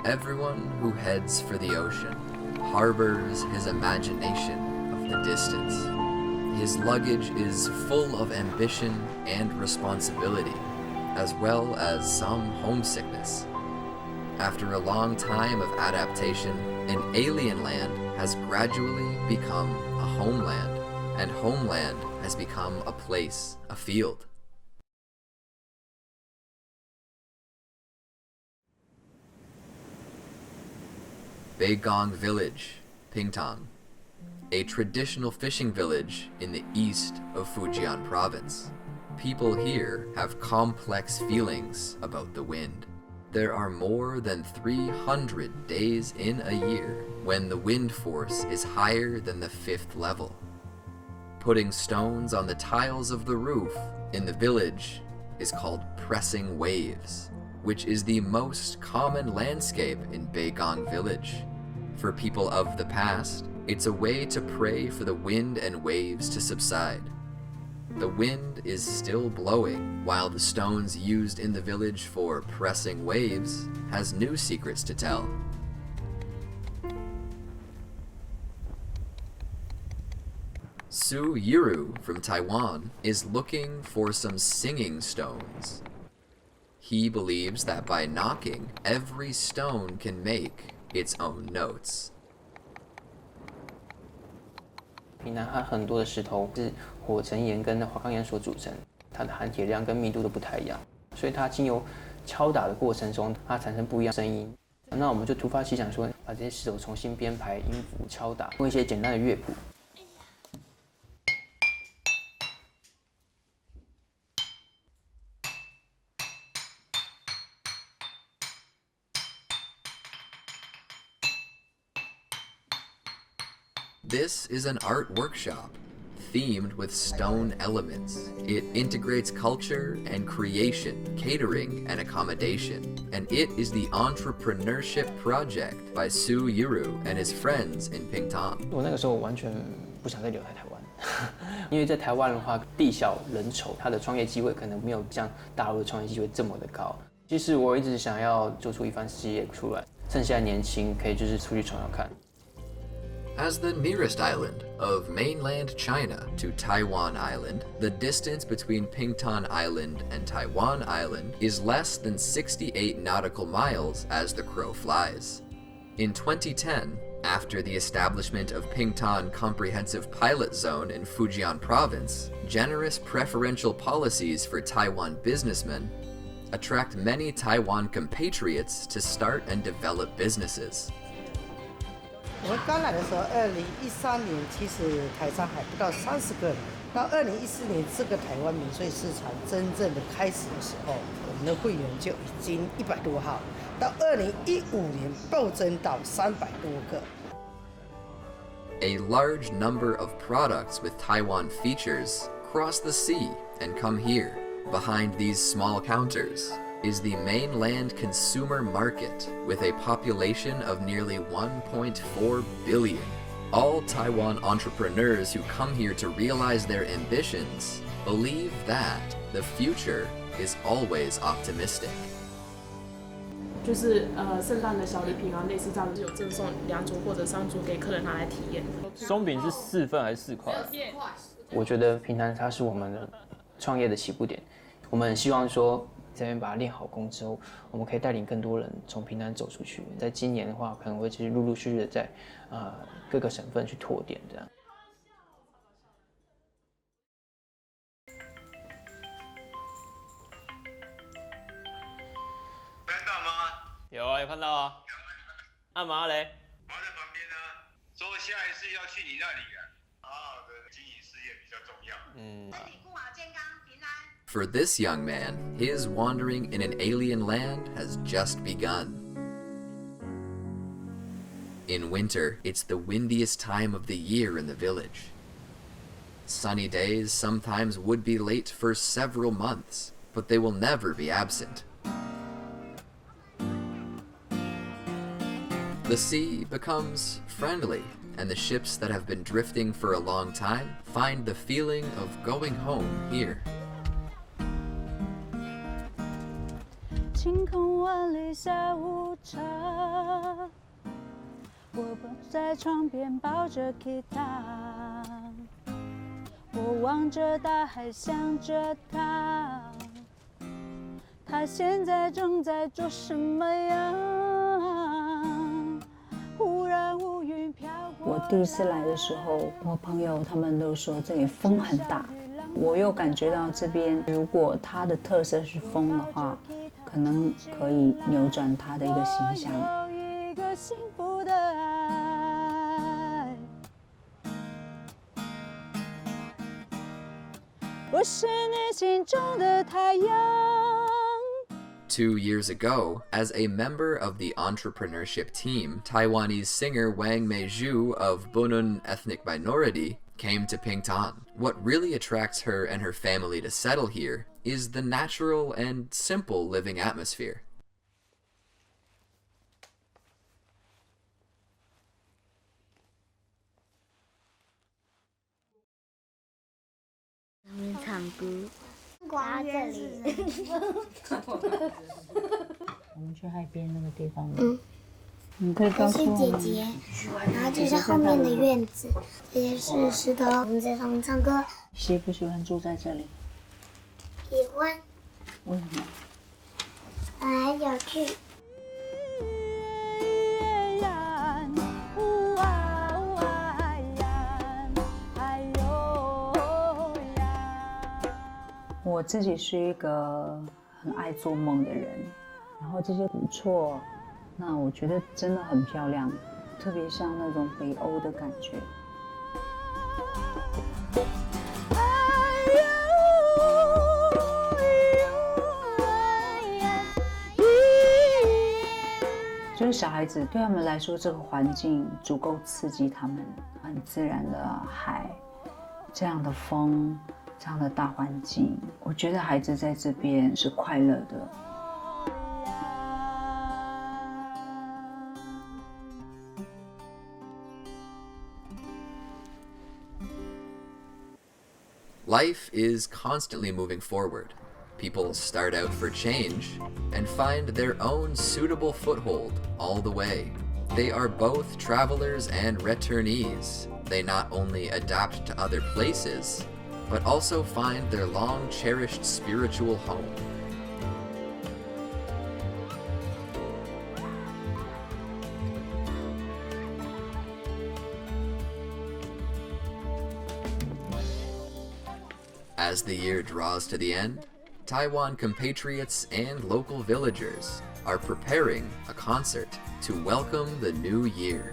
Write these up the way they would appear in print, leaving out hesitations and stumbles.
Everyone who heads for the ocean harbors his imagination of the distance. His luggage is full of ambition and responsibility, as well as some homesickness. After a long time of adaptation, an alien land has gradually become a homeland, and homeland has become a place, a field. Beigong Village, Pingtang, a traditional fishing village in the east of Fujian province. People here have complex feelings about the wind. There are more than 300 days in a year when the wind force is higher than the 5th level. Putting stones on the tiles of the roof in the village is called pressing waves, which is the most common landscape in Beigong Village. For people of the past, it's a way to pray for the wind and waves to subside. The wind is still blowing, while the stones used in the village for pressing waves has new secrets to tell. Su Yiru from Taiwan is looking for some singing stones. He believes that by knocking, every stone can make its own notes. 平南它很多的石头是火成岩跟花岗岩所组成，它的含铁量跟密度都不太一样，所以它经由敲打的过程中，它产生不一样的声音。那我们就突发奇想说，把这些石头重新编排、音符、敲打，用一些简单的乐谱。This is an art workshop, themed with stone elements. It integrates culture and creation, catering and accommodation, and it is the entrepreneurship project by Su Yiru and his friends in Pingtang. 我那个时候完全不想再留在台湾，因为在台湾的话，地小人稠，它的创业机会可能没有像大陆的创业机会这么的高。其实我一直想要做出一番事业出来，趁现在年轻，可以就是出去闯闯看。As the nearest island of mainland China to Taiwan Island, the distance between Pingtan Island and Taiwan Island is less than 68 nautical miles as the crow flies. In 2010, after the establishment of Pingtan Comprehensive Pilot Zone in Fujian Province, generous preferential policies for Taiwan businessmen attract many Taiwan compatriots to start and develop businesses. 我们刚来的时候，2013年其实台商还不到30个人，到2014年这个台湾免税市场真正的开始的时候，我们的会员就已经100多号，到2015年暴增到300多个。A large number of products with Taiwan features cross the sea and come here. Behind these small counters is the mainland consumer market with a population of nearly 1.4 billion. All Taiwan entrepreneurs who come here to realize their ambitions believe that the future is always optimistic. 就是圣诞的小礼品啊，类似这样子有赠送2组或者3组给客人拿来体验。松饼是4份还是4块？我觉得平潭它是我们的创业的起步点，我们希望说这边把它练好功之后，我们可以带领更多人从平潭走出去。在今年的话，可能会其实陆陆续续的在各个省份去拓点这样。看到吗？有啊，有看到啊。干嘛嘞？我在旁边呢，说下一次要去你那里啊，好好的经营事业比较重要。身体顾好健康，平安。For this young man, his wandering in an alien land has just begun. In winter, it's the windiest time of the year in the village. Sunny days sometimes would be late for several months, but they will never be absent. The sea becomes friendly, and the ships that have been drifting for a long time find the feeling of going home here. 晴空万里下午茶，我抱在床边抱着吉他，我望着大海想着他，他现在正在做什么呀？忽然乌云飘过。我第一次来的时候，我朋友他们都说这里风很大，我又感觉到这边如果它的特色是风的话，可能可以扭转它的一个形象。有一个幸福的爱，我是你心中的太阳。2 years ago, as a member of the entrepreneurship team, Taiwanese singer Wang Meizhu of Bunun ethnic minority came to Pingtan. What really attracts her and her family to settle here is the natural and simple living atmosphere.我们去海边那个地方吗？你可以告诉我吗？是姐姐，然后这是后面的院子，这些是石头，我们在上面唱歌。喜不喜欢住在这里？喜欢，为什么？很有趣。我自己是一个很爱做梦的人，然后这些古厝，那我觉得真的很漂亮，特别像那种北欧的感觉。就是小孩子对他们来说，这个环境足够刺激他们，很自然的海，这样的风。这样的大环境，我觉得孩子在这边是快乐的。Life is constantly moving forward. People start out for change and find their own suitable foothold all the way. They are both travelers and returnees. They not only adapt to other places, but also find their long-cherished spiritual home. As the year draws to the end, Taiwan compatriots and local villagers are preparing a concert to welcome the new year.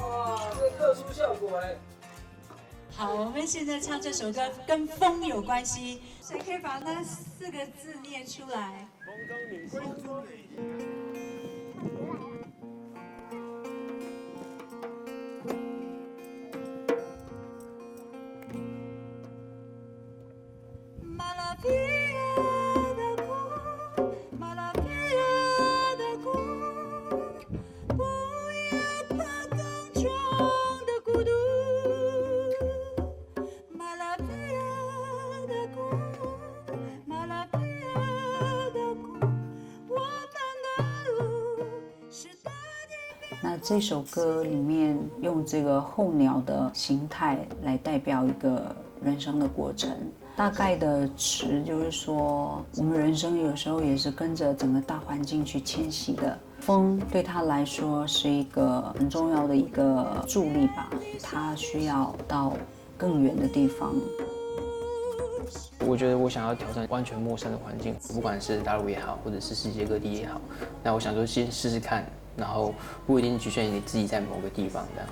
Oh, 好，我们现在唱这首歌跟风有关系，谁可以把那4个字念出来？风中女。那这首歌里面用这个候鸟的形态来代表一个人生的过程，大概的词就是说，我们人生有时候也是跟着整个大环境去迁徙的。风对他来说是一个很重要的一个助力吧，他需要到更远的地方。我觉得我想要挑战完全陌生的环境，不管是大陆也好，或者是世界各地也好。那我想说先试试看，然后不一定局限于你自己在某个地方这样。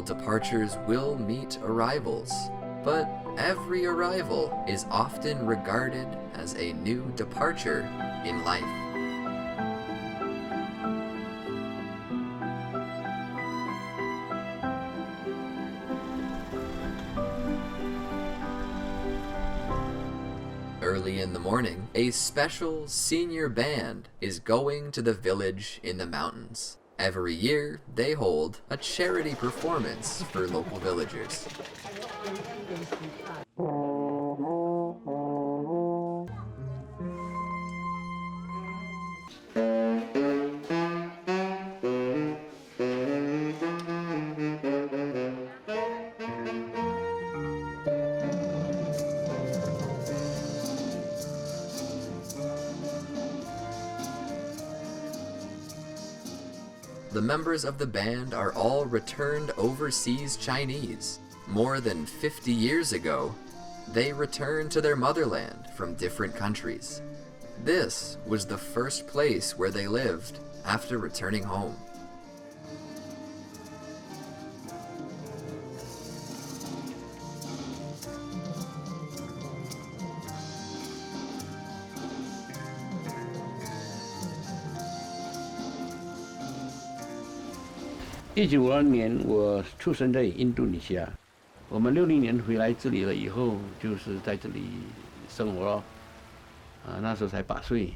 all departures will meet arrivals, but every arrival is often regarded as a new departure in life. Early in the morning, a special senior band is going to the village in the mountains. Every year, they hold a charity performance for local villagers. The members of the band are all returned overseas Chinese. More than 50 years ago, they returned to their motherland from different countries. This was the first place where they lived after returning home.1952年，我出生在印度尼西亚。我们60年回来这里了以后，就是在这里生活了。那时候才8岁。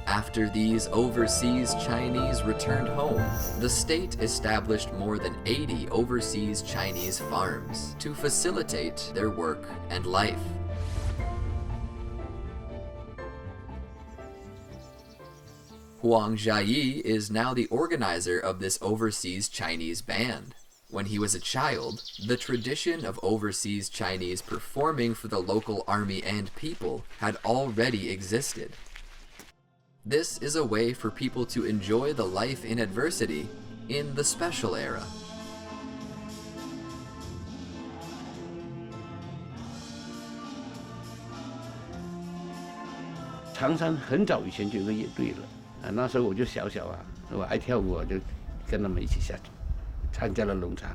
After these overseas Chinese returned home, the state established more than 80 overseas Chinese farms to facilitate their work and life. Huang Jiayi is now the organizer of this overseas Chinese band. When he was a child, the tradition of overseas Chinese performing for the local army and people had already existed. This is a way for people to enjoy the life in adversity in the special era. 长山很早以前就有个乐队了。那时候我就小啊，我爱跳舞，我就跟他们一起下去，参加了农场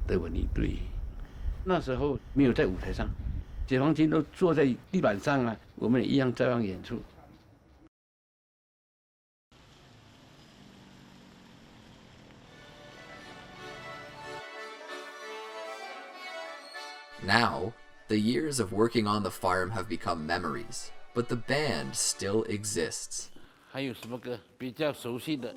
的文艺队。那时候没有在舞台上，解放军都坐在地板上啊，我们也一样照样演出。Now, the years of working on the farm have become memories, but the band still exists. 还有什么歌比较熟悉的？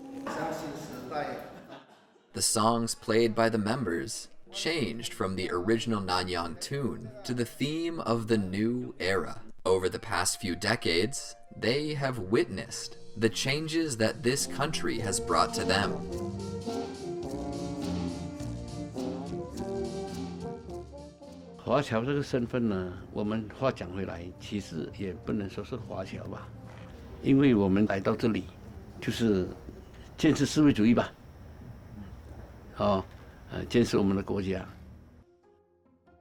The songs played by the members changed from the original Nanyang tune to the theme of the new era. Over the past few decades, they have witnessed the changes that this country has brought to them. 华侨这个身份呢，我们话讲回来，其实也不能说是华侨吧。 因为我们来到这里，就是建设社会主义吧，建设我们的国家。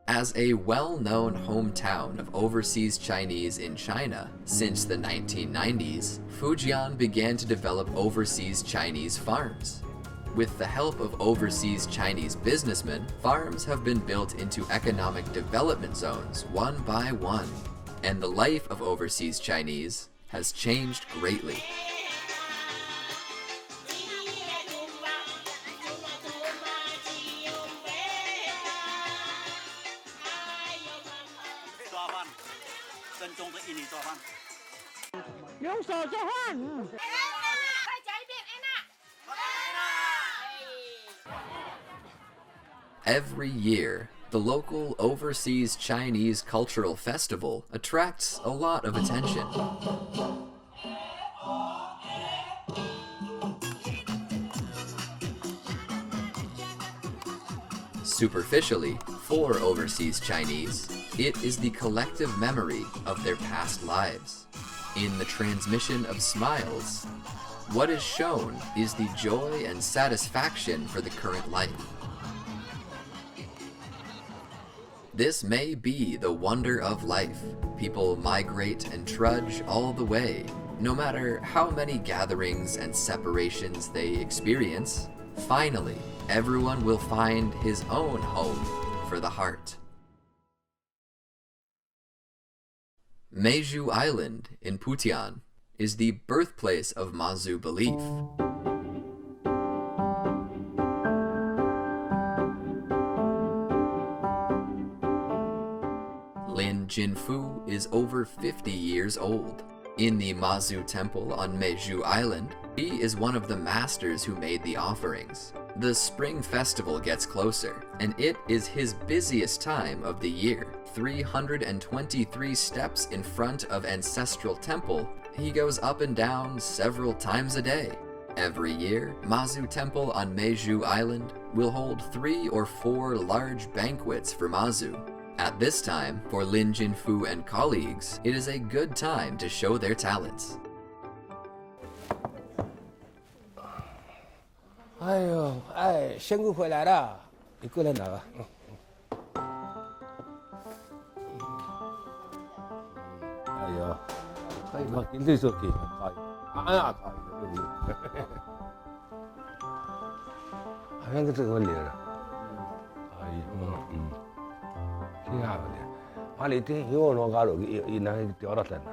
As a well-known hometown of overseas Chinese in China since the 1990s, Fujian began to develop overseas Chinese farms. With the help of overseas Chinese businessmen, farms have been built into economic development zones one by one, and the life of overseas Chinese has changed greatly. Every year, the local overseas Chinese cultural festival attracts a lot of attention. Superficially, for overseas Chinese, it is the collective memory of their past lives. In the transmission of smiles, what is shown is the joy and satisfaction for the current life. This may be the wonder of life. People migrate and trudge all the way. No matter how many gatherings and separations they experience, finally, everyone will find his own home for the heart. Meiju Island in Putian is the birthplace of Mazu belief. Lin Jinfu is over 50 years old. In the Mazu temple on Meiju Island, he is one of the masters who made the offerings. The spring festival gets closer, and it is his busiest time of the year. 323 steps in front of ancestral temple, he goes up and down several times a day. Every year, Mazu Temple on Meiju Island will hold 3 or 4 large banquets for Mazu. At this time, for Lin Jinfu and colleagues, it is a good time to show their talents. 哎呦，哎，仙姑回来了，你过来拿吧。哎呦，可以吗？跟对手可以，可以。哎呀，可以，可以。好像是这个问题了。可以，挺好的。啊，你听，因为我搞了，伊那掉到真了。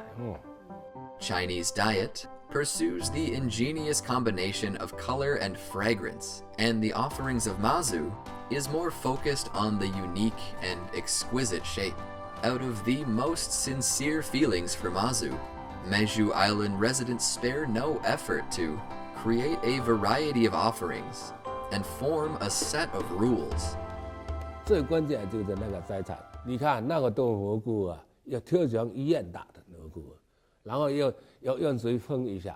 Chinese diet pursues the ingenious combination of color and fragrance, and the offerings of Mazu is more focused on the unique and exquisite shape. Out of the most sincere feelings for Mazu, Meiju Island residents spare no effort to create a variety of offerings and form a set of rules. 最关键就是那个摘产，你看那个冻蘑菇啊，要挑选1样大的蘑菇。然后要用水封一下，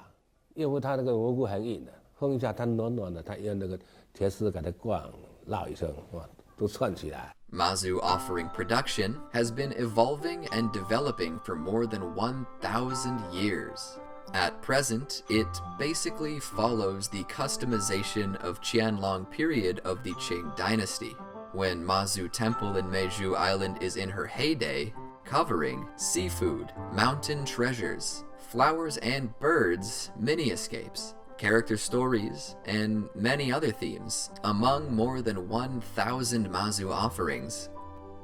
因为它那个蘑菇很硬的，封一下它暖暖的，它用那个铁丝给它灌绕一层，哇，都串起来。Mazu offering production has been evolving and developing for more than 1,000 years. At present, it basically follows the customization of Qianlong period of the Qing dynasty, when Mazu Temple in Meiju Island is in her heyday, covering seafood, mountain treasures, flowers and birds, mini-escapes, character stories, and many other themes. Among more than 1,000 Mazu offerings,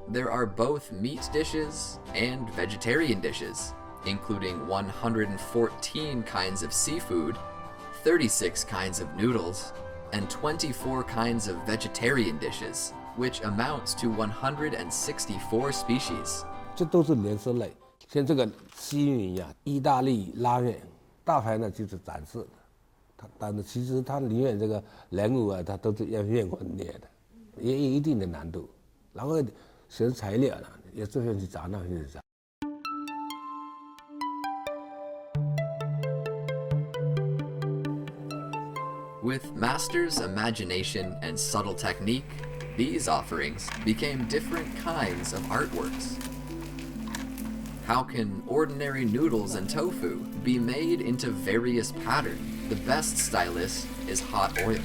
there are both meat dishes and vegetarian dishes, including 114 kinds of seafood, 36 kinds of noodles, and 24 kinds of vegetarian dishes, which amounts to 164 species. 这都是连锁类，像这个西米呀、意大利拉面，大牌呢就是展示的，但是其实它里面这个人物啊，它都是用面粉捏的，也有一定的难度。然后选材料呢，也这边去找那边去找。With masters' imagination and subtle technique, these offerings became different kinds of artworks. How can ordinary noodles and tofu be made into various patterns? The best stylist is hot oil.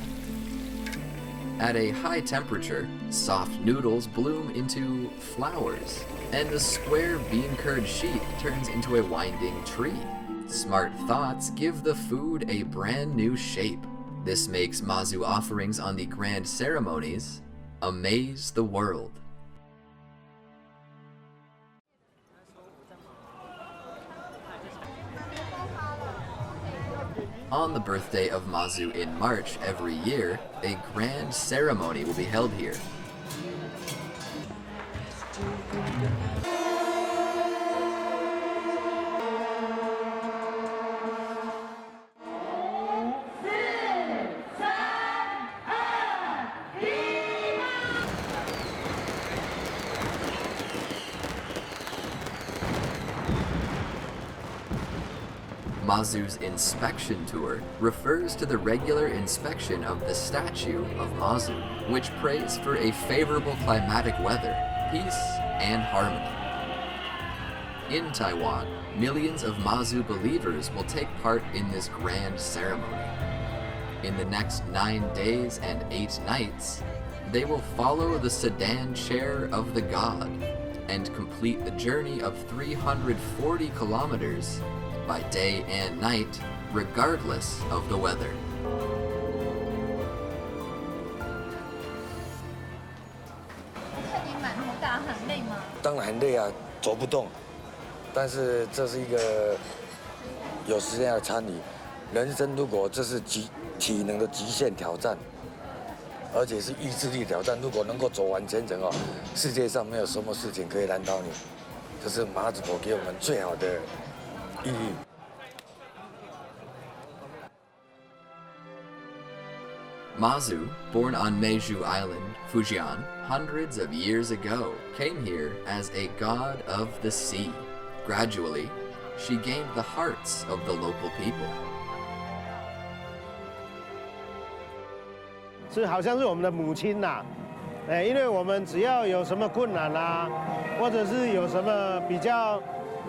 At a high temperature, soft noodles bloom into flowers, and a square bean-curd sheet turns into a winding tree. Smart thoughts give the food a brand new shape. This makes Mazu offerings on the grand ceremonies amaze the world. On the birthday of Mazu in March every year, a grand ceremony will be held here. Mazu's inspection tour refers to the regular inspection of the statue of Mazu, which prays for a favorable climatic weather, peace, and harmony. In Taiwan, millions of Mazu believers will take part in this grand ceremony. In the next 9 days and 8 nights, they will follow the sedan chair of the god and complete the journey of 340 kilometers by day and night, regardless of the weather. 达很累吗？当然很累啊，走不动。但是这是一个有时间要参与。人生如果这是体能的极限挑战，而且是意志力挑战，如果能够走完全程哦，世界上没有什么事情可以难倒你。这是马祖婆给我们最好的意义。Mazu, born on Meiju Island, Fujian, hundreds of years ago, came here as a god of the sea. Gradually, she gained the hearts of the local people. 是好像是我们的母亲呐，因为我们只要有什么困难啦，或者是有什么比较，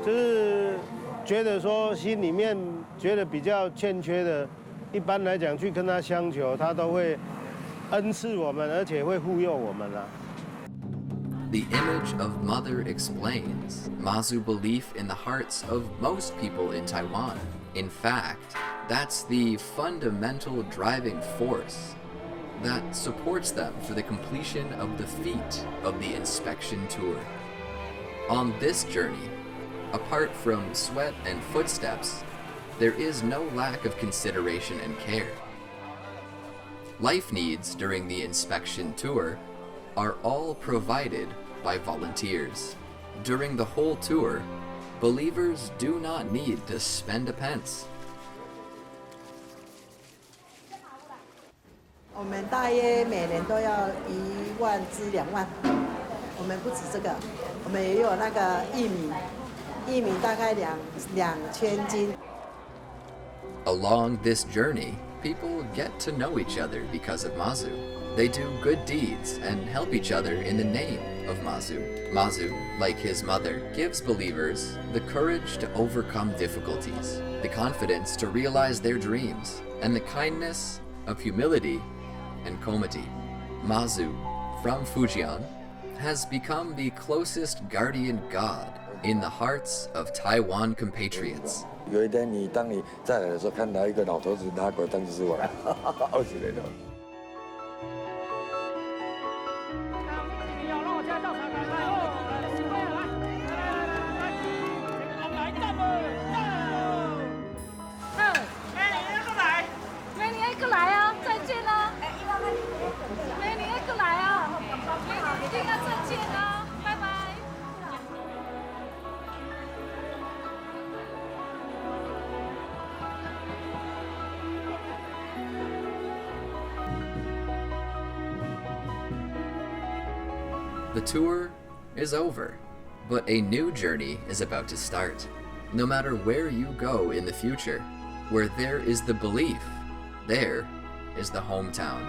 就是觉得说心里面觉得比较欠缺的。 一般来讲，去跟他相求，他都会恩赐我们，而且会护佑我们啊。The image of Mother explains Mazu belief in the hearts of most people in Taiwan. In fact, that's the fundamental driving force that supports them for the completion of the feat of the inspection tour. On this journey, apart from sweat and footsteps, there is no lack of consideration and care. Life needs during the inspection tour are all provided by volunteers. During the whole tour, believers do not need to spend a pence. 我们大约每年都要1万至2万，我们不止这个，我们也有那个薏米，薏米大概2000斤。 Along this journey, people get to know each other because of Mazu. They do good deeds and help each other in the name of Mazu. Mazu, like his mother, gives believers the courage to overcome difficulties, the confidence to realize their dreams, and the kindness of humility and comity. Mazu, from Fujian, has become the closest guardian god in the hearts of Taiwan compatriots. 有一天当你再来的时候，看到一个老头子拿拐杖，就是我，好起来了。美女一个来啊，再见啦！美女一个来啊，一定要再见啊，拜拜。 The tour is over, but a new journey is about to start. No matter where you go in the future, where there is the belief, there is the hometown.